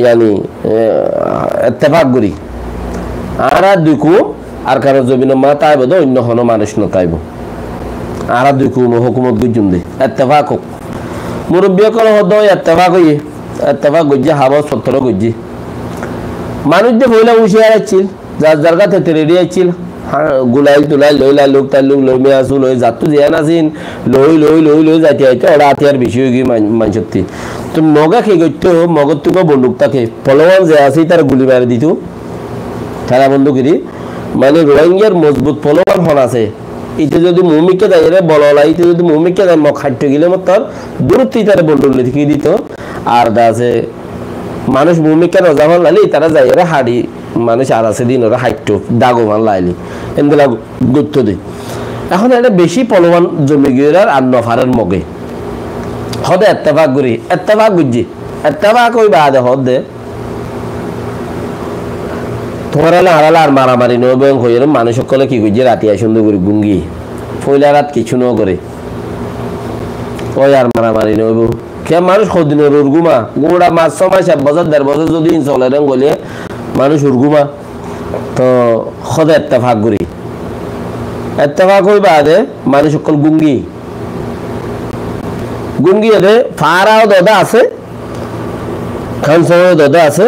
ইয়ানি ইত্তেফাক করি আরা দুইকু আর কারো জমিন মা তাইব তো অন্য কোনো মানুষ ন তাইব আরা দুইকু হুকুমত গুজুম দে ইত্তেফাক হোক মুরব্বী কল হদ ইত্তেফাক হইয়ে ইত্তেফাক গজ্জি হাবা সত্তর গজ্জি মানুষ যে বইলা উঠে আসছিল যার যার কাছে রেডি আসছিল গুলাই তুলাই লইলা লোক তার লোক লই মে আসু লই যাতু জিয়ান আসিন লই লই লই লই যাইতে আইতে ওরা আতিয়ার বেশি হয়ে গিয়ে মানসত্যি তো মগা খেয়ে গইতো মগর তুকে বন্দুক থাকে পলওয়ান যে আছে তার গুলি মারি দিত তারা বন্দুকিরি মানে রোহিঙ্গার মজবুত পলওয়ান হন আছে ইতে যদি মুমিকে দেয় রে বললা ইতে যদি মুমিকে দেয় মগ খাইতে গেলে মত তার দূরত্বই তারা বন্দুক লিখে দিত আর দা আছে মানুষ মুমিকে নজামান লালি তারা যাই রে হাড়ি মানুষ আর আছে দিন ওরা হাইট্টো দাগোমান লাইলি এনগুলা গুরুত্ব দিই এখন এটা বেশি পলওয়ান জমি গিয়ে আর নফারের মগে হদে ইত্তেফাক করি ইত্তেফাক বুঝছি ইত্তেফাক ওই বাদে হদে তোমার হারালে আর মারামারি নব হয়ে মানুষ সকলে কি করছে রাতি সুন্দর করে গুঙ্গি ফইলা রাত কিছু ন করে ওই আর মারামারি নব কে মানুষ সদিনের উর্গুমা গোড়া 5-6 মাস 1 বছর 1.5 বছর যদি চলে গলে মানুষ উর্গুমা তো খদে ইত্তেফাক করি ইত্তেফাক হই বাদে মানুষ সকল গুঙ্গি গুঙ্গি এদের ফারাও দাদা আছে খান সময় দাদা আছে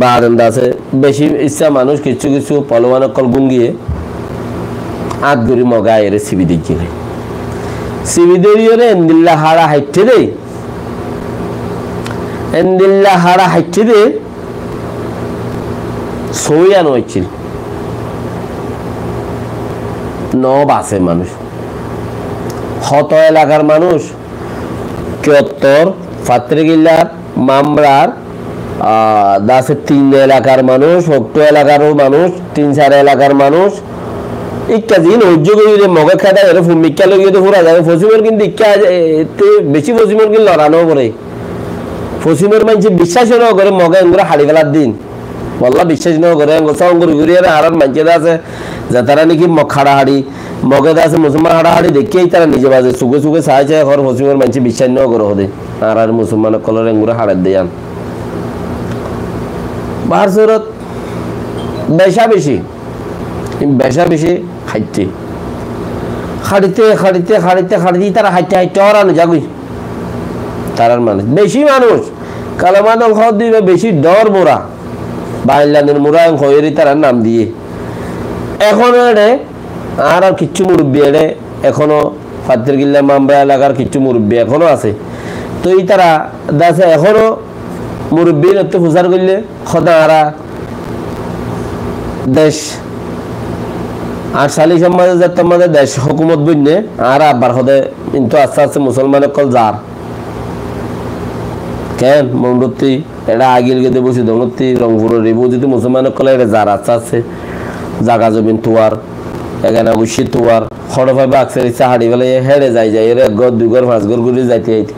বা আনন্দ আছে বেশি ইচ্ছা মানুষ কিছু কিছু পলওয়ান কল গুঙ্গিয়ে আট গড়ি মগা এরে সিবি দিচ্ছিলে সিবি দিয়ে এন্দিল্লা হাড়া হাইটে দে এন্দিল্লা হাড়া হাইটে দে সইয়ানো হচ্ছিল নব আছে মানুষ হত এলাকার মানুষ চত্বর ফাত্রিগিল্লার মামরার দাসে 3 এলাকার মানুষ 8 এলাকারও মানুষ 3-4 এলাকার মানুষ ইক্কা দিন হজ্জ করে মগে খাটা এর ফুমিক্কা লাগিয়ে তো পুরা যাবে ফসিমের কিন্তু ইক্কা বেশি ফসিমের কিন্তু লড়ানো করে ফসিমের মানুষ বিশ্বাস ন করে মগে এগুলো হাড়ি ফেলার দিন বল্লা বিশ্বাস ন করে অঙ্গুর ঘুরিয়ে আর মানুষের আছে যে তারা নাকি খাড়া হাড়ি মগে আছে মুসলমান হাড়া হাড়ি দেখেই তারা নিজে বাজে চুকে চুকে চাই চাই ঘর ফসিমের মানুষ বিশ্বাস ন করে হদে আর মুসলমান কলর এগুলো হাড়ার দেয়ান বাহার সুরত বেশা বেশি খাইতে খাড়িতে খাড়িতে খাড়িতে খাড়িতে তারা হাইতে হাইতে হরানো যাগুই তারার মানুষ বেশি মানুষ কালামান অংশ দিবে বেশি ডর মোরা বাইলানের মোরা অংশ এরই তারার নাম দিয়ে এখনো এড়ে আর কিচ্ছু মুরব্বী এড়ে এখনো ফাত্রিগিল্লা মামরা এলাকার কিচ্ছু মুরব্বী এখনো আছে তো এই তারা দাসে এখনো মুরব্বী নতে প্রচার করলে সদা আরা দেশ আর শালি সমাজে যাতে আমাদের দেশ হুকুমত বুঝনে আর আবার হদে কিন্তু আস্তে আস্তে মুসলমানের কল যার কেন মন্ডতি এটা আগিল গেতে বসে দমতি রংপুরের রেবু যদি মুসলমানের কলে এটা যার আস্তে আস্তে জাগা জমিন তোয়ার এখানে বসে তোয়ার খড়ফাই বাক্সের ইচ্ছা হাড়ি ফেলে হেরে যাই এর 1 ঘর 2 ঘর 5 ঘর ঘুরে যাইতে যাইতে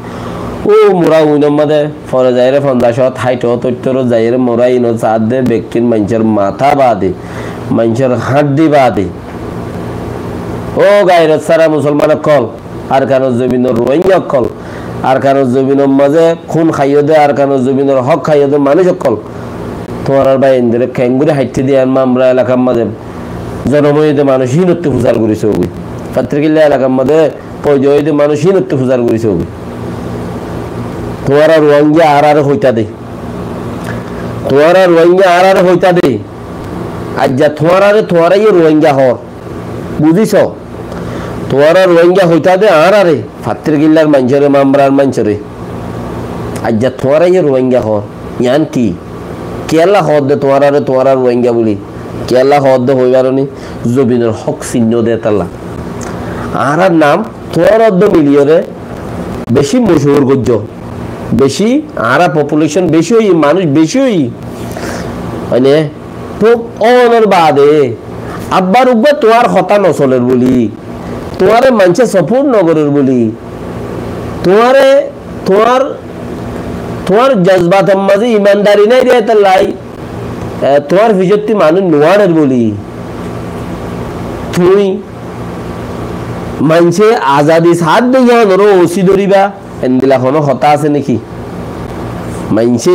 ও মোরা উইনর মধ্যে ফরে যায় রে 50 হাইট তৈতর যাই রে মোরা ইনো চাঁদ দে ব্যক্তির মানুষের মাথা বাদে মানুষের হাড্ডি বাদে ও গায়ের সারা মুসলমান কল আর কেন জমিনের রোহিঙ্গা কল আর কেন জমিনের মাঝে খুন খাইয়ে দে আর কেন জমিনের হক খাইয়ে দে মানুষ কল তোমার ভাই ইন্দ্রে খেঙ্গুরে হাইতে দিয়ে আমরা এলাকার মাঝে জনময়ীতে মানুষ হীনত্ব ফুজার করেছে ওগুই ফাত্রিগিল্লা এলাকার মাঝে পয়জয়ীতে মানুষ হীনত্ব ফুজার করেছে ওগুই তোমার রোহিঙ্গা আর হইতা দে তোমার রোহিঙ্গা আর হইতা দে আজ যা তোমার রোহিঙ্গা হর বুঝিস তোমার রোহিঙ্গা হইতা দে আর ফাত্রিগিল্লার মানুষরে মামরার মানুষরে আজ যা তোমার রোহিঙ্গা হর ইয়ান কি কেলা হদ দে তোমার রোহিঙ্গা বলি কেলা হদ দে হইবারনি জবিনের হক চিহ্ন দে তাল্লা আর নাম তোমার মিলিয়রে বেশি মশহুর গজ্য বেশি আর পপুলেশন বেশি হই মানুষ বেশি হই মানে তো অনর বাদে আব্বার উব্বা তোমার হতা নচলের বলি তোমারে মানুষে সপোর্ট নগরের বলি তোমার জজবাতের মাঝে ইমানদারি নাই রে তাই তোমার ভিজতি মানুষ নোয়ারের বলি তুই মানুষে আজাদি সাথ দিয়ে ধরো ওসি ধরিবা এনদিলা কোনো হতা আছে নাকি মানুষে